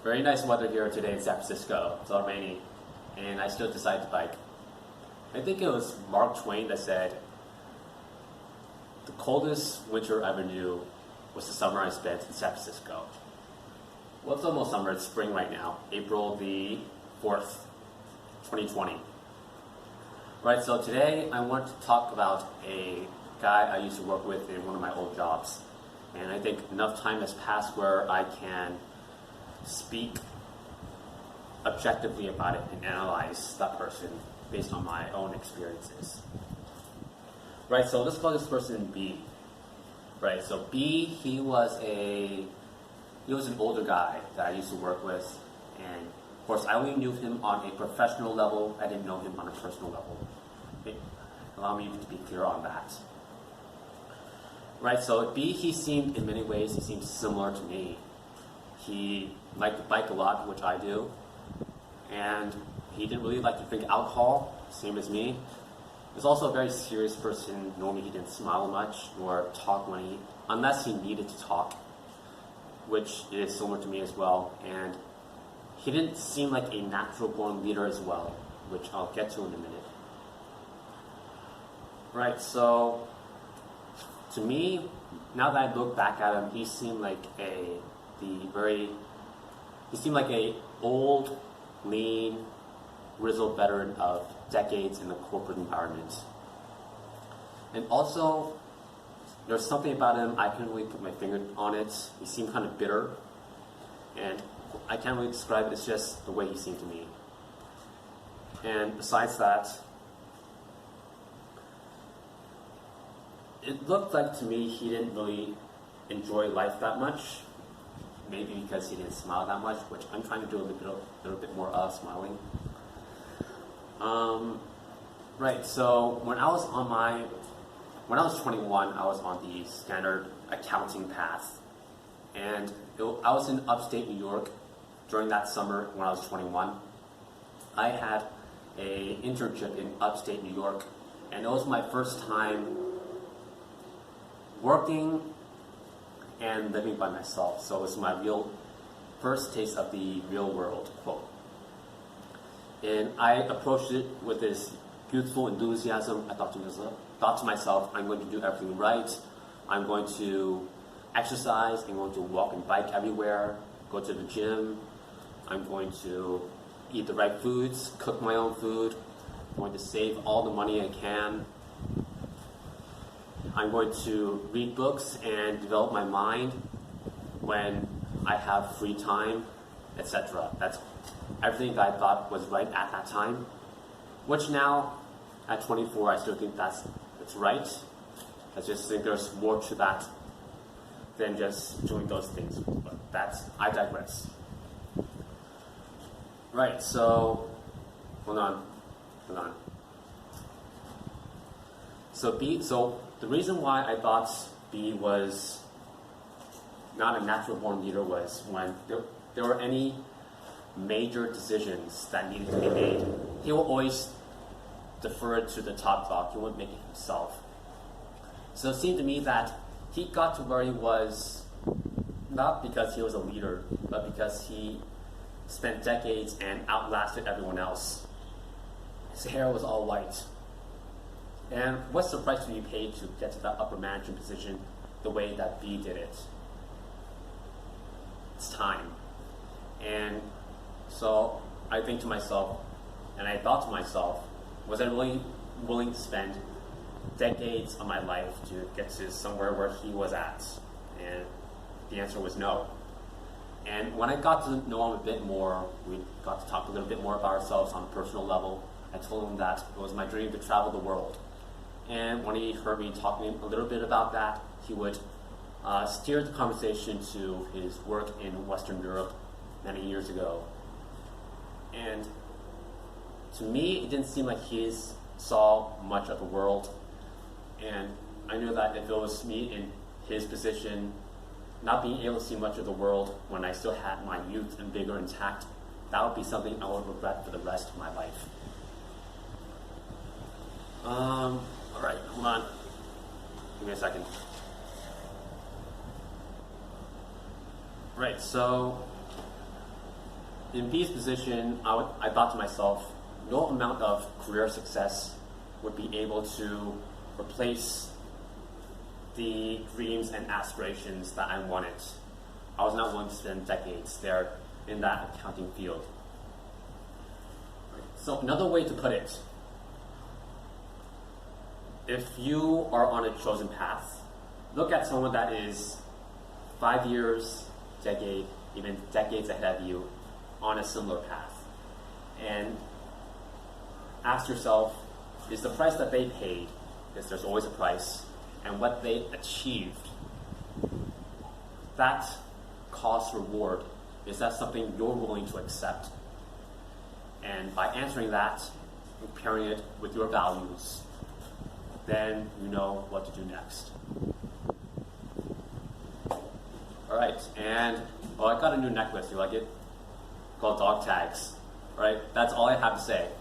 Very nice weather here today in San Francisco. It's all rainy, and I still decided to bike. I think it was Mark Twain that said, the coldest winter I ever knew was the summer I spent in San Francisco. Well, it's almost summer, it's spring right now, April the 4th, 2020. Right, so today I want to talk about a guy I used to work with in one of my old jobs. And I think enough time has passed where I can speak objectively about it and analyze that person based on my own experiences. Right, so let's call this person B. Right, so B, he was an older guy that I used to work with, and of course I only knew him on a professional level. I didn't know him on a personal level. Allow me to be clear on that. Right, so B, he seemed in many ways, he seemed similar to me. He liked to bike a lot, which I do, and he didn't really like to drink alcohol, same as me. He was also a very serious person. Normally he didn't smile much or talk unless he needed to talk, which is similar to me as well. And he didn't seem like a natural-born leader as well, which I'll get to in a minute. Right, so to me, now that I look back at him, he seemed like a old, lean, grizzled veteran of decades in the corporate environment. And also, there's something about him, I can't really put my finger on it. He seemed kind of bitter, and I can't really describe it, it's just the way he seemed to me. And besides that, it looked like to me he didn't really enjoy life that much. Maybe because he didn't smile that much, which I'm trying to do a little bit more of smiling. Right, so when I was 21, I was on the standard accounting path. And I was in upstate New York during that summer when I was 21. I had an internship in upstate New York, and it was my first time working and living by myself. So it was my first taste of the real world, quote. And I approached it with this youthful enthusiasm. I thought to myself, I'm going to do everything right. I'm going to exercise. I'm going to walk and bike everywhere, go to the gym. I'm going to eat the right foods, cook my own food. I'm going to save all the money I can. I'm going to read books and develop my mind when I have free time, etc. That's everything that I thought was right at that time, which now, at 24, I still think that's right. I just think there's more to that than just doing those things, but I digress. Right, so, hold on. So the reason why I thought B was not a natural-born leader was when there were any major decisions that needed to be made, he will always defer it to the top dog. He wouldn't make it himself. So it seemed to me that he got to where he was not because he was a leader, but because he spent decades and outlasted everyone else. His hair was all white. And what's the price to be paid to get to that upper management position the way that B did it? It's time. And so I think to myself, and I thought to myself, was I really willing to spend decades of my life to get to somewhere where he was at? And the answer was no. And when I got to know him a bit more, we got to talk a little bit more about ourselves on a personal level. I told him that it was my dream to travel the world. And when he heard me talking a little bit about that, he would steer the conversation to his work in Western Europe many years ago. And to me, it didn't seem like he saw much of the world. And I knew that if it was me in his position, not being able to see much of the world when I still had my youth and vigor intact, that would be something I would regret for the rest of my life. All right, hold on. Give me a second. Right, so in B's position, I thought to myself, no amount of career success would be able to replace the dreams and aspirations that I wanted. I was not willing to spend decades there in that accounting field. So another way to put it, if you are on a chosen path, look at someone that is 5 years, decade, even decades ahead of you on a similar path. And ask yourself, is the price that they paid, because there's always a price, and what they achieved, that cost reward, is that something you're willing to accept? And by answering that, and pairing it with your values, then you know what to do next. Alright, and I got a new necklace. You like it? Called dog tags. Alright, that's all I have to say.